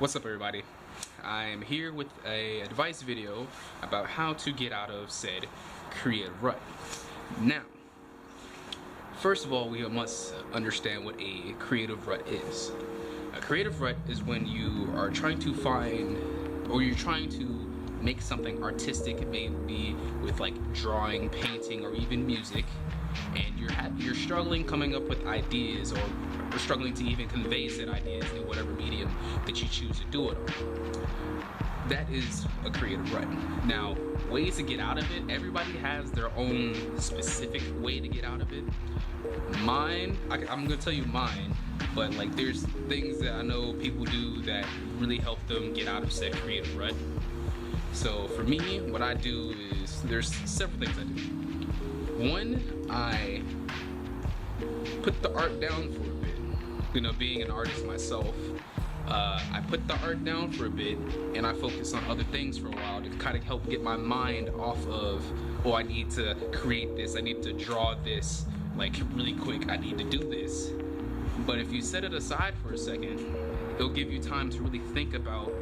What's up, everybody? I'm here with a advice video about how to get out of said creative rut. Now, first of all, we must understand what a creative rut is. A creative rut is when you are trying to find, or you're trying to make something artistic, maybe with like drawing, painting, or even music, and you're struggling coming up with ideas, or struggling to even convey said ideas in whatever medium that you choose to do it on. That is a creative rut. Now, ways to get out of it, everybody has their own specific way to get out of it. Mine, I'm gonna tell you mine, but like there's things that I know people do that really help them get out of said creative rut. So for me, what I do is, there's several things I do. One, I put the art down for a bit. You know, being an artist myself, I put the art down for a bit and I focus on other things for a while to kind of help get my mind off of, oh, I need to create this, I need to draw this, like really quick, I need to do this. But if you set it aside for a second, it'll give you time to really think about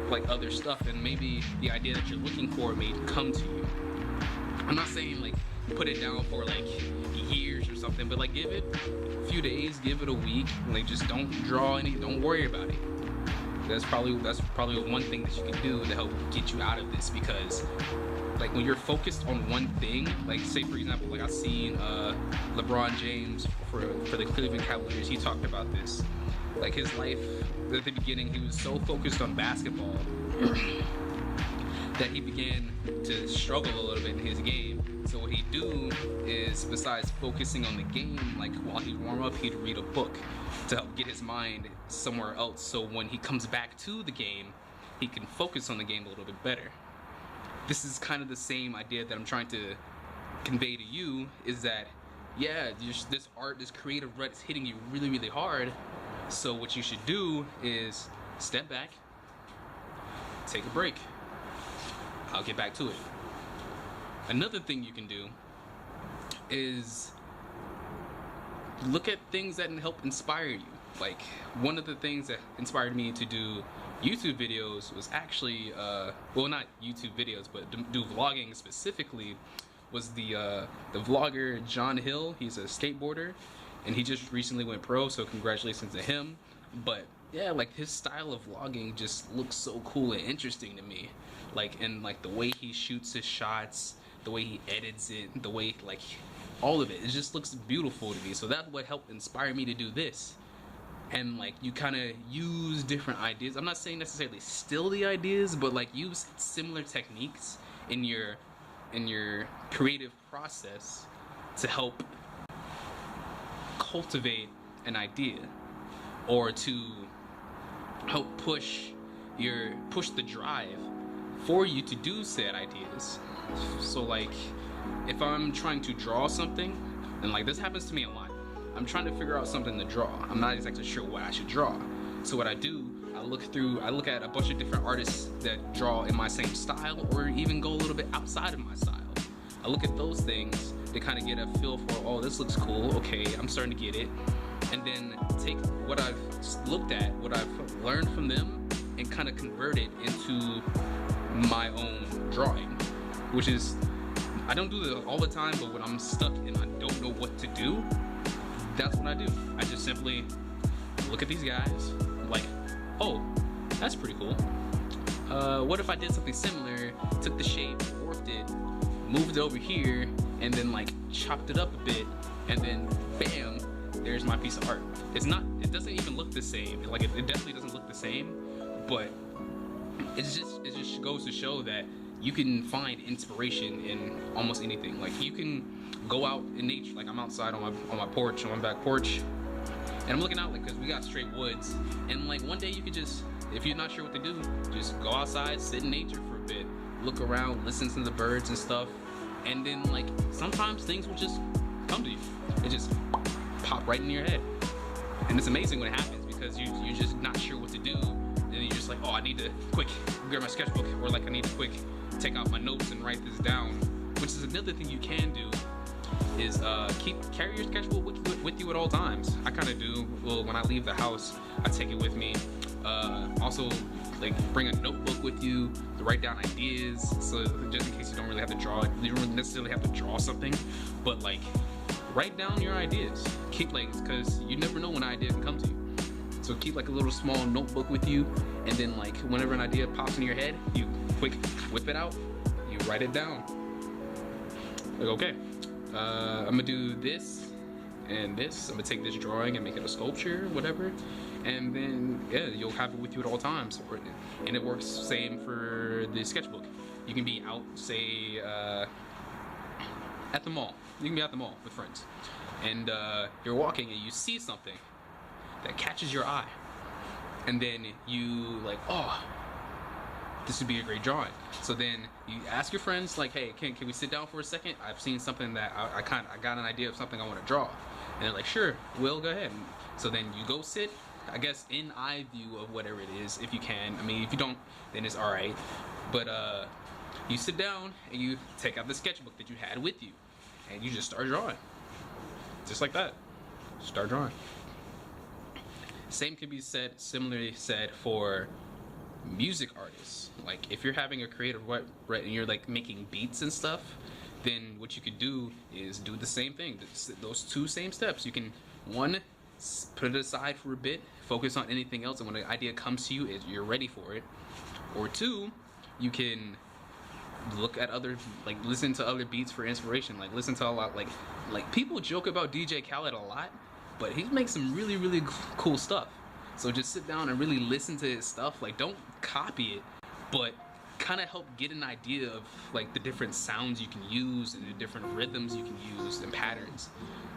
like other stuff, and maybe the idea that you're looking for may come to you. I'm not saying like put it down for like years or something, but like give it a few days, give it a week, like just don't draw any, don't worry about it. That's probably one thing that you can do to help get you out of this, because like when you're focused on one thing, like say for example, like I've seen LeBron James for the Cleveland Cavaliers, he talked about this. Like his life at the beginning, he was so focused on basketball that he began to struggle a little bit in his game. So what he'd do is, besides focusing on the game, like while he'd warm up, he'd read a book to help get his mind somewhere else, so when he comes back to the game, he can focus on the game a little bit better. This is kind of the same idea that I'm trying to convey to you, is that, yeah, this art, this creative rut is hitting you really, really hard. So what you should do is step back, take a break. I'll get back to it. Another thing you can do is look at things that help inspire you. Like one of the things that inspired me to do YouTube videos was actually, well, not YouTube videos, but do vlogging specifically, was the vlogger John Hill. He's a skateboarder, and he just recently went pro, so congratulations to him. But yeah, like his style of vlogging just looks so cool and interesting to me. Like, and like the way he shoots his shots, the way he edits it, the way, like, all of it, it just looks beautiful to me. So that's what helped inspire me to do this. And like you kind of use different ideas. I'm not saying necessarily steal the ideas, but like use similar techniques in your creative process to help cultivate an idea, or to help push the drive for you to do said ideas. So like if I'm trying to draw something, and like this happens to me a lot, I'm trying to figure out something to draw, I'm not exactly sure what I should draw. So what I do, I look at a bunch of different artists that draw in my same style, or even go a little bit outside of my style. I look at those things to kind of get a feel for, oh, this looks cool, okay, I'm starting to get it. And then take what I've looked at, what I've learned from them, and kind of convert it into my own drawing. Which is, I don't do this all the time, but when I'm stuck and I don't know what to do, that's what I do. I just simply look at these guys, like, oh, that's pretty cool. What if I did something similar, took the shape, warped it, moved it over here, and then like chopped it up a bit, and then bam, there's my piece of art. It doesn't even look the same. Like it definitely doesn't look the same, but it just goes to show that you can find inspiration in almost anything. Like you can go out in nature. Like I'm outside on my porch, on my back porch, and I'm looking out, like, because we got straight woods, and like one day you could just, if you're not sure what to do, just go outside, sit in nature for a bit, look around, listen to the birds and stuff, and then like sometimes things will just come to you. It just pop right in your head, and it's amazing when it happens, because you're just not sure what to do, and then you're just like, oh, I need to quick grab my sketchbook, or like I need to quick take out my notes and write this down. Which is another thing you can do, is carry your sketchbook with you at all times. I kind of do. Well, when I leave the house, I take it with me. Also, like, bring a notebook with you to write down ideas, so just in case you don't really have to draw, you don't necessarily have to draw something, but like write down your ideas. Keep, like, because you never know when an idea can come to you. So keep like a little small notebook with you, and then like whenever an idea pops in your head, you quick whip it out, you write it down. Like, okay, I'm gonna do this and this. I'm gonna take this drawing and make it a sculpture, whatever. And then, yeah, you'll have it with you at all times. And it works same for the sketchbook. You can be out, say, at the mall. You can be at the mall with friends. And you're walking and you see something that catches your eye. And then you like, oh, this would be a great drawing. So then you ask your friends, like, hey, can we sit down for a second? I've seen something that I got an idea of something I want to draw. And they're like, sure, Will, go ahead. So then you go sit, I guess, in eye view of whatever it is, if you can. I mean, if you don't, then it's all right. But you sit down and you take out the sketchbook that you had with you, and you just start drawing, just like that. Start drawing. Same can be said, similarly said for music artists. Like, if you're having a creative rut and you're like making beats and stuff, then what you could do is do the same thing. Those two same steps. You can, one, put it aside for a bit, focus on anything else, and when an idea comes to you, you're ready for it. Or two, you can look at other, like, listen to other beats for inspiration. Like, listen to a lot, like people joke about DJ Khaled a lot, but he makes some really, really cool stuff. So just sit down and really listen to his stuff. Like, don't copy it, but kind of help get an idea of like the different sounds you can use and the different rhythms you can use and patterns.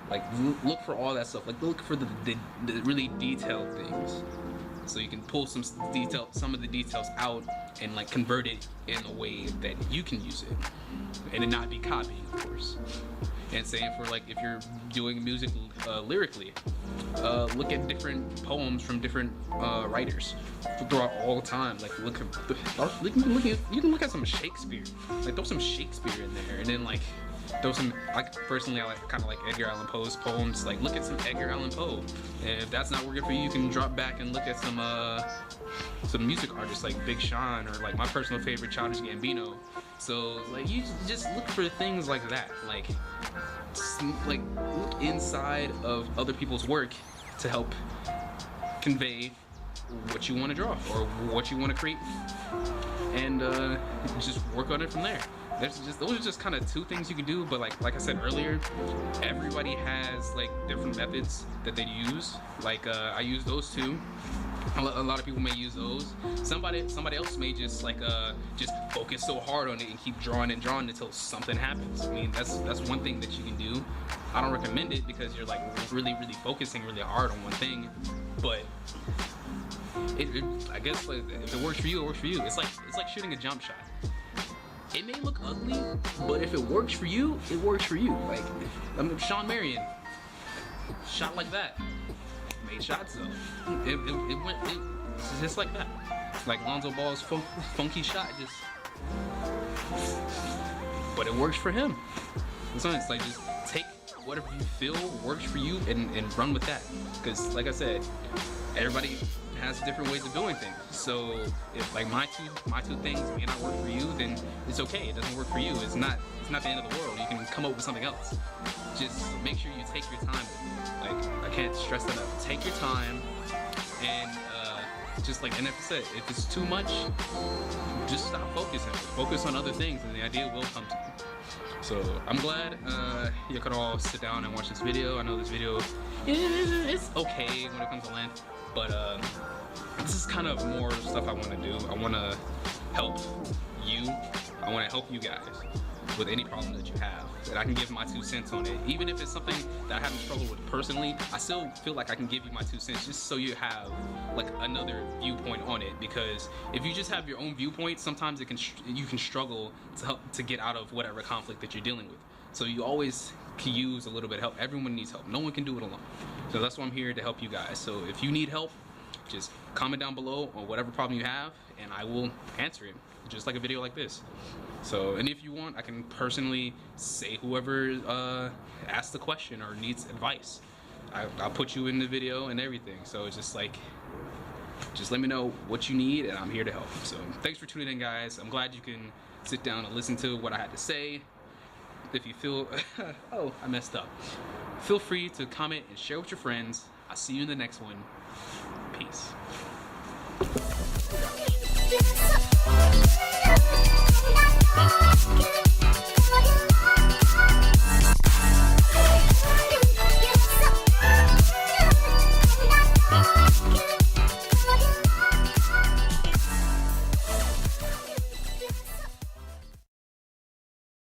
Like, look for all that stuff. Like, look for the really detailed things, so you can pull some of the details out and like convert it in a way that you can use it, and it not be copying, of course. And same for like if you're doing music lyrically, look at different poems from different writers throughout all the time. Like, you can look at some Shakespeare. Like, throw some Shakespeare in there, and then like throw some, like, personally I like kind of like Edgar Allan Poe's poems. Like, look at some Edgar Allan Poe, and if that's not working for you, you can drop back and look at some music artists like Big Sean, or like my personal favorite, Childish Gambino. So like, you just look for things like that. Like look inside of other people's work to help convey what you want to draw or what you want to create, and just work on it from there. Those are just kind of two things you can do, but like I said earlier, everybody has like different methods that they use. Like, I use those two. A lot of people may use those. Somebody else may just like just focus so hard on it and keep drawing and drawing until something happens. I mean, that's one thing that you can do. I don't recommend it because you're like really focusing really hard on one thing, but I guess like, if it works for you, it works for you. It's like shooting a jump shot. It may look ugly, but if it works for you, it works for you. Like, I mean, Sean Marion shot like that. Made shots though. It's just like that. Like Lonzo Ball's funky shot, just. But it works for him. So it's like, just take whatever you feel works for you and run with that. Because like I said, everybody has different ways of doing things. So if like my two things may not work for you, then it's okay. It doesn't work for you. It's not the end of the world. You can come up with something else. Just make sure you take your time with it. Like, I can't stress that enough. Take your time, and just like NF said, if it's too much, just stop focusing. Focus on other things, and the idea will come to you. So I'm glad you could all sit down and watch this video. I know this video it's okay when it comes to length, but this is kind of more stuff I want to do. I want to help you. I want to help you guys with any problem that you have, that I can give my 2 cents on it. Even if it's something that I haven't struggled with personally, I still feel like I can give you my 2 cents just so you have like another viewpoint on it. Because if you just have your own viewpoint, sometimes you can struggle to get out of whatever conflict that you're dealing with. So you always can use a little bit of help. Everyone needs help. No one can do it alone. So that's why I'm here to help you guys. So if you need help, just comment down below on whatever problem you have, and I will answer it, just like a video like this. So, and if you want, I can personally say whoever asked the question or needs advice, I'll put you in the video and everything. So it's just like, Just let me know what you need, and I'm here to help. So thanks for tuning in, guys. I'm glad you can sit down and listen to what I had to say. If you feel, oh, I messed up. Feel free to comment and share with your friends. I'll see you in the next one. Peace.